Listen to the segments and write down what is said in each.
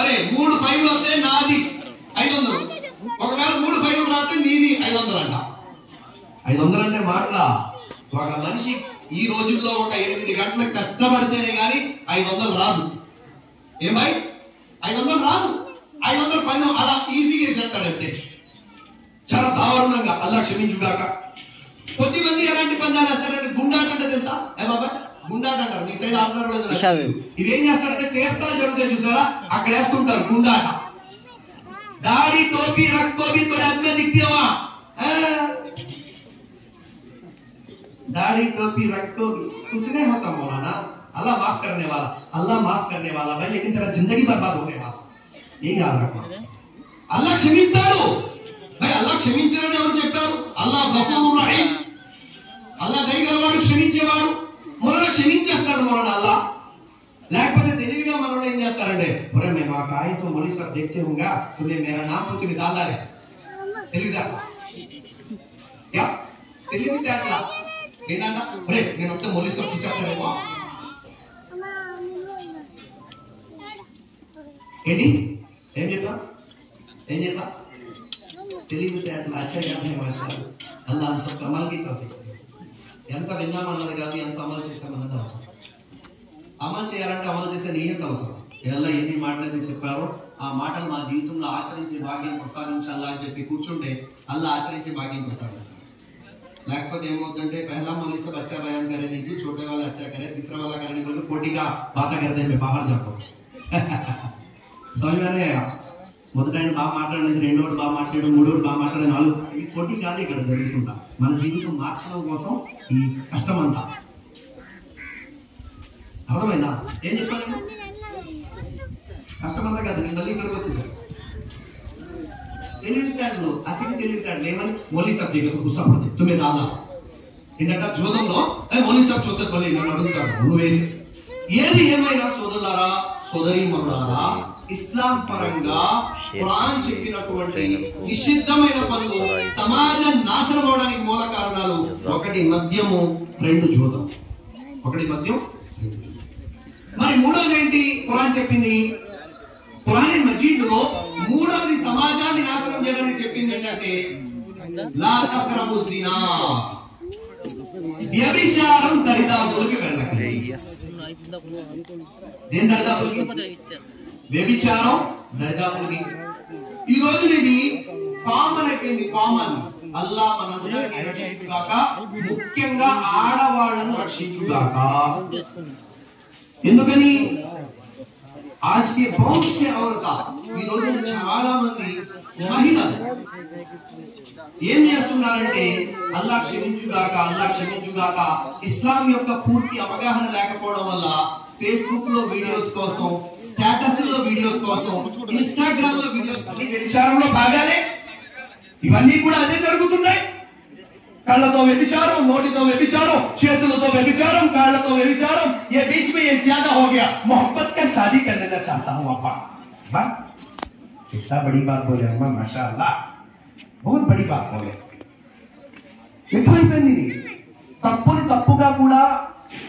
అరే 3 ఫైళ్ళు వస్తే నాది 500, ఒకవేళ 3 ఫైళ్ళు రాస్తే నీది 500 అంట. 500 అంటే మాటలా? ఒక మనిషి ఈ రోజుల్లో ఒక 8 గంటలు కష్టపడితేనే గాని 500 రాదు. ఏమై 500 రాదు. 500 పని అలా ఈజీగా చేస్తాడు అంతే, చాలా దారుణంగా. అల్లా క్షమించుగాక. కొద్దిమంది ఎలాంటి పందాలు వేస్తారంటే గుండాట అంటే తెలుసా? ఏ బాబా గుండాట అంటారు, మీ సైడ్ అంటారు. ఇవేం చేస్తారంటే తీర్థాలు జరుగుతాయి చూసారా, అక్కడ వేస్తుంటారు గుండాట. दाढ़ी टोपी रख को भी थोड़े आदमी दिखती हो वहां, दाढ़ी टोपी रख को भी कुछ नहीं होता मौलाना, अल्लाह माफ करने वाला, अल्लाह माफ करने वाला भाई, लेकिन तेरा जिंदगी बर्बाद होने वाला. ये याद रखना. अल्लाह क्षमिస్తాడు भाई. अल्लाह క్షమించరని ఎవరు చెప్పారు? అల్లాహ్ గఫూర్ రహీం, అల్లాహ్ దయగలవాడు, క్షమించేవాడు. మౌలానా క్షమించేస్తాడు మౌలానా అల్లాహ్. లేకపోతే తెలివిగా మనలో ఏం చేస్తారంటే, ఒరే మేము ఆ కాయతో మౌలీ సాబ్ देखते होंगे तुम्हें मेरा नाम तो तुम्हें डाल डाले తెలివిదా యా తెలివిదా అట్లా ఏంటంట, ఒరే నేను ఒక్క మౌలీ సాబ్ చూసేస్తానేమో ఏంటి ఏం చెప్తా తెలివిదా అట్లా అచ్చగా మాస్టర్. అల్లాహ్ సబ్ కమాల్ కి తౌఫీక్. ఎంత విన్నామన్నది కాదు, ఎంత అమలు చేస్తామన్నది అవసరం. అమలు చేయాలంటే అమలు చేసే నియత అవసరం. ఎలా ఎన్ని మాటలైతే చెప్పారో ఆ మాటలు మా జీవితంలో ఆచరించే భాగ్యం ప్రసాదించాలా అని చెప్పి కూర్చుంటే అల్లా ఆచరించే భాగ్యం ప్రసాదిస్తాం. లేకపోతే ఏమవుతుందంటే पहला मौलवी साहब अच्छा बयान करे नहीं जी, छोटे वाला अच्छा करे, तीसरा वाला करने बोले पोटी का बात करते हैं बाहर जाओ. समझ में नहीं आया? మొదట ఆయన బాగా మాట్లాడలేదు, రెండోడు బాగా మాట్లాడాడు, మూడోడు బాగా మాట్లాడాడు, నాలుగు. ఈ పోటీ కాదు ఇక్కడ జరుగుతుంటా. మన జీవితం మార్చడం కోసం ఈ కష్టం అంతా. అర్థమైందా? ఏం చెప్పాను? కష్టమంతా కాదు. నేను మళ్ళీ ఇక్కడికి వచ్చేసాను. తెలివితేటలు అతికి తెలివితేటలు ఏమని మౌలీ సాబ్ దగ్గర కూర్చోపడదు తుమ్మే దాదా ఏంటంటే జోదంలో మౌలీ సాబ్ చూస్తే మళ్ళీ నన్ను అడుగుతాడు నువ్వు వేసి. ఏది ఏమైనా సోదరులారా సోదరీమణులారా, ఇస్లాం పరంగా ఖురాన్ చెప్పినటువంటి నిషిద్ధమైన పనులు సమాజం నాశనం అవడానికి మూల కారణాలు 1 మద్యము, 2 జోదం. 1 మద్యం. మరి మూడోది ఏంటి? ఖురాన్ చెప్పింది, ఖురాన్ మజీద్ లో మూడవది సమాజాన్ని నాశనం చేయడానికి చెప్పింది ఏంటంటే లా తక్రబు జినా, వ్యభిచారం దరిదాపులకి వెళ్ళకండి. దేని దరిదాపులకి? వ్యభిచారం దరిదాపులకి. ఈ రోజు ఇది కామన్ అయిపోయింది, కామన్. అల్లా మనందరికీ రక్షించుగాక, ముఖ్యంగా ఆడవాళ్లను రక్షించుగాక. ఎందుకని आज के बहुत से औरत ఈ రోజు చాలా మంది మహిళలు ఏం చేస్తున్నారంటే అల్లా క్షమించుగాక, అల్లా క్షమించుగాక, ఇస్లాం యొక్క పూర్తి అవగాహన లేకపోవడం వల్ల ఫేస్బుక్ లో వీడియోస్ కోసం, స్టేటస్ లో వీడియోస్ కోసం, ఇన్స్టాగ్రామ్ లో వీడియోస్ కోసం వ్యభిచారంలో భాగాలే. ఇవన్నీ కూడా అదే జరుగుతున్నాయి. కళ్ళతో వ్యభిచారం, నోటితో వ్యభిచారం, చేతులతో వ్యభిచారం, కాళ్ళతో వ్యభిచారం. ये बीच में ये ज्यादा हो गया. मोहब्बत का शादी कर लेना चाहता हूँ अब्बा. वाह, कितना बड़ी बात बोले अम्मा, माशाअल्लाह, बहुत बड़ी बात बोले. ఎక్కువైపోయింది. తప్పుని తప్పుగా కూడా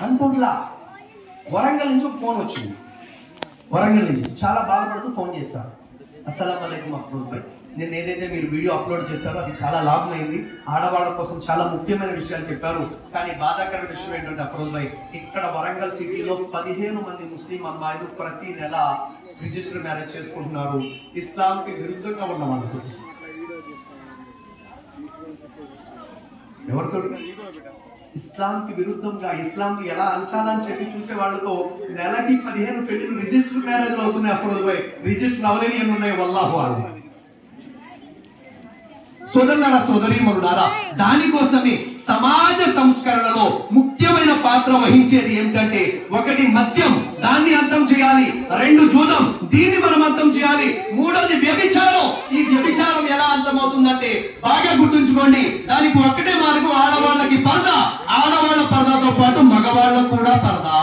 అనుకుంటా. వరంగల్ నుంచి ఫోన్ వచ్చింది. వరంగల్ నుంచి చాలా బాధపడుతూ ఫోన్ చేస్తారు. అస్సలాము అలైకుం అఫ్రోజ్ భాయ్, నేను ఏదైతే మీరు వీడియో అప్లోడ్ చేస్తారో అది చాలా లాభమైంది, ఆడవాళ్ళ కోసం చాలా ముఖ్యమైన విషయాలు చెప్పారు. కానీ బాధాకరమైన విషయం ఏంటంటే అఫ్రోజ్ భాయ్, ఇక్కడ వరంగల్ సిటీలో 15 మంది ముస్లిం అమ్మాయిలు ప్రతి నెల రిజిస్టర్ మ్యారేజ్ చేసుకుంటున్నారు. ఇస్లాంకి విరుద్ధంగా ఉన్న వాళ్ళతో. ఎవరితో? ఇస్లాంకి విరుద్ధంగా, ఇస్లాంకి ఎలా అంచాలని చెప్పి చూసే వాళ్ళతో నెలకి 15 పెళ్లిలు రిజిస్టర్ మ్యారేజ్ అవుతున్నాయి. అఫ్రోజ్ భాయ్, రిజిస్టర్ అవలేని ఎన్ని ఉన్నాయి వల్లాహు అల్లాహ్. సోదరులారా సోదరీమణులారా, దానికోసమే సమాజ సంస్కరణలో ముఖ్యమైన పాత్ర వహించేది ఏమిటంటే 1 మద్యం, దాన్ని అంతం చేయాలి. 2 జూదం, దీన్ని మనం అంతం చేయాలి. 3వది వ్యభిచారం. ఈ వ్యభిచారం ఎలా అంతం అవుతుందంటే బాగా గుర్తుంచుకోండి, దానికి ఒక్కటే మార్గం, ఆడవాళ్ళకి పరదా. ఆడవాళ్ళ పరదాతో పాటు మగవాళ్ళకు కూడా పరదా.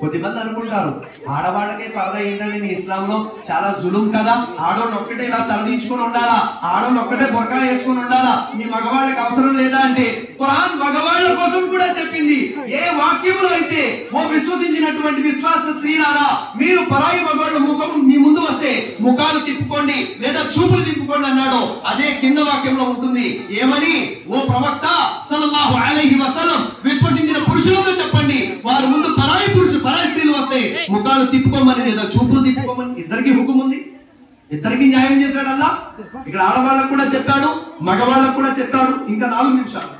కొద్దిమంది అనుకుంటారు ఆడవాళ్ళకే పరదా ఏంటంటే మీ ఇస్లాంలో చాలా జులుం కదా, ఆడవాళ్ళు ఒక్కటే ఇలా తలదించుకుని ఉండాలా, ఆడవాళ్ళు ఒక్కటే బొరకా వేసుకుని ఉండాలా, మీ మగవాళ్ళకి అవసరం లేదా అంటే ఖురాన్ మగవాళ్ళ కోసం కూడా చెప్పింది. ఏ వాక్యంలో అయితే ఓ విశ్వసించినటువంటి విశ్వాస స్త్రీలారా, మీరు పరాయి మగవాళ్ళు ముఖాలు తిప్పుకోండి లేదా చూపులు తిప్పుకోండి అన్నాడో అదే కింద వాక్యంలో ఉంటుంది. ఏమని? ఓ ప్రవక్త సల్లల్లాహు అలైహి వసల్లం విశ్వసించిన పురుషులతో చెప్పండి, వారి ముందు పరాయి స్త్రీలు వస్తాయి, ముఖాలు తిప్పుకోమని లేదా చూపులు తిప్పుకోమని. ఇద్దరికి హుకుం ఉంది, ఇద్దరికి న్యాయం చేశాడు అల్లా. ఇక్కడ ఆడవాళ్ళకు కూడా చెప్పాడు, మగవాళ్ళకు కూడా చెప్పాడు. ఇంకా 4 నిమిషాలు.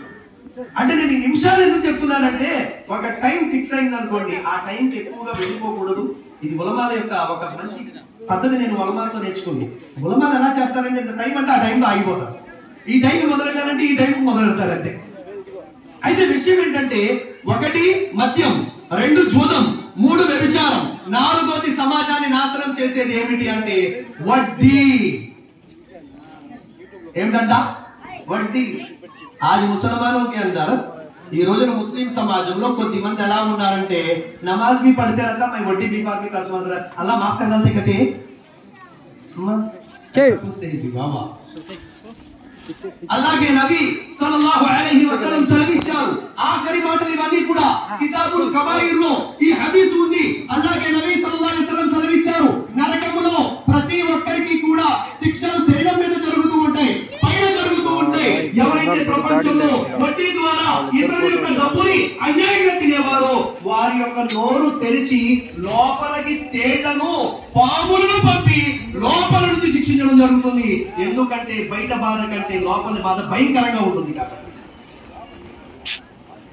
అంటే నేను ఈ నిమిషాలు ఎందుకు చెప్తున్నానంటే, ఒక టైం ఫిక్స్ అయింది అనుకోండి, ఆ టైంకి ఎక్కువగా వెళ్ళిపోకూడదు. ఇది ఉలమాల యొక్క ఒక మంచి పద్ధతి. నేను ఉలమాలతో నేర్చుకుంది. ఉలమాలు ఎలా చేస్తారంటే, ఇంత టైం అంటే ఆ టైంలో ఆగిపోతారు. ఈ టైం మొదలెట్టాలంటే ఈ టైం మొదలెట్టాలంటే. అయితే విషయం ఏంటంటే, 1 మద్యం, 2 జూదం, 3 వ్యభిచారం, 4ది సమాజాన్ని నాశనం చేసేది ఏమిటి అంటే వడ్డీ. ఏమిటంట? వడ్డీ. आज मुसलमानों के अंदर ఈ రోజున ముస్లిం సమాజంలో కొద్దిమంది ఎలా ఉన్నారంటే, నమాజ్ भी पढ़ते रहता, मैं वड्डी बीमार भी करता हूं, अल्लाह माफ करना दे कहते बाबा. अल्लाह के नबी सल्लल्लाहु अलैहि वसल्लम సెలవిచ్చారు. ఆఖరి మాటలు ఇవన్నీ కూడా కితాబుల్ కబాయిర్ లో ఈ హదీస్ ఉంది. అల్లాహ్ के नबी సల్లల్లాహు అలైహి వసల్లం సెలవిచ్చారు, నరకములో ప్రతి ఒక్కరికి కూడా శిక్షలు శరీరం మీద జరుగుతూ ఉంటాయి, పైన జరుగుతూ ఉంటాయి. ఎవరైతే ప్రపంచంలో వడ్డీ ద్వారా ఇతరుల యొక్క డబ్బుని అన్యాయంగా తినేవారో వారి యొక్క నోరు తెరిచి లోపలికి తేళ్లను పాములను పంపి లోపల నుంచి శిక్షించడం జరుగుతుంది. ఎందుకంటే బయట బాధ కంటే లోపల బాధ భయంకరంగా ఉంటుంది కాబట్టి.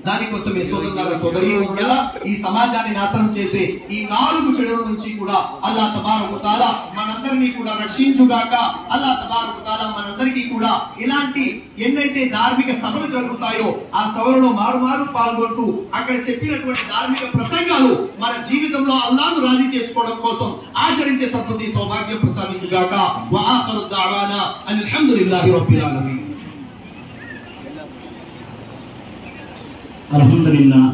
దానికోసమే సోదరులారా, సోదరీమణులారా, ఈ సమాజాన్ని నాశనం చేసే ఈ 4 చెడుల నుంచి కూడా అల్లాహ్ తబారక వ తఆలా మనందరినీ కూడా రక్షించుగాక. అల్లాహ్ తబారక వ తఆలా మనందరికీ కూడా ఇలాంటి ఎన్నైతే ధార్మిక సభలు జరుగుతాయో ఆ సభలలో మారు పాల్గొంటూ అక్కడ చెప్పినటువంటి ధార్మిక ప్రసంగాలు మన జీవితంలో అల్లాహ్ను రాజీ చేసుకోవడం కోసం ఆచరించే సద్బుద్ధి సౌభాగ్యం ప్రసాదించుగాక. వ ఆఖిరు దఅవానా అల్హమ్దులిల్లాహి రబ్బిల్ ఆలమీన్. అల్హమ్దులిల్లాహ్.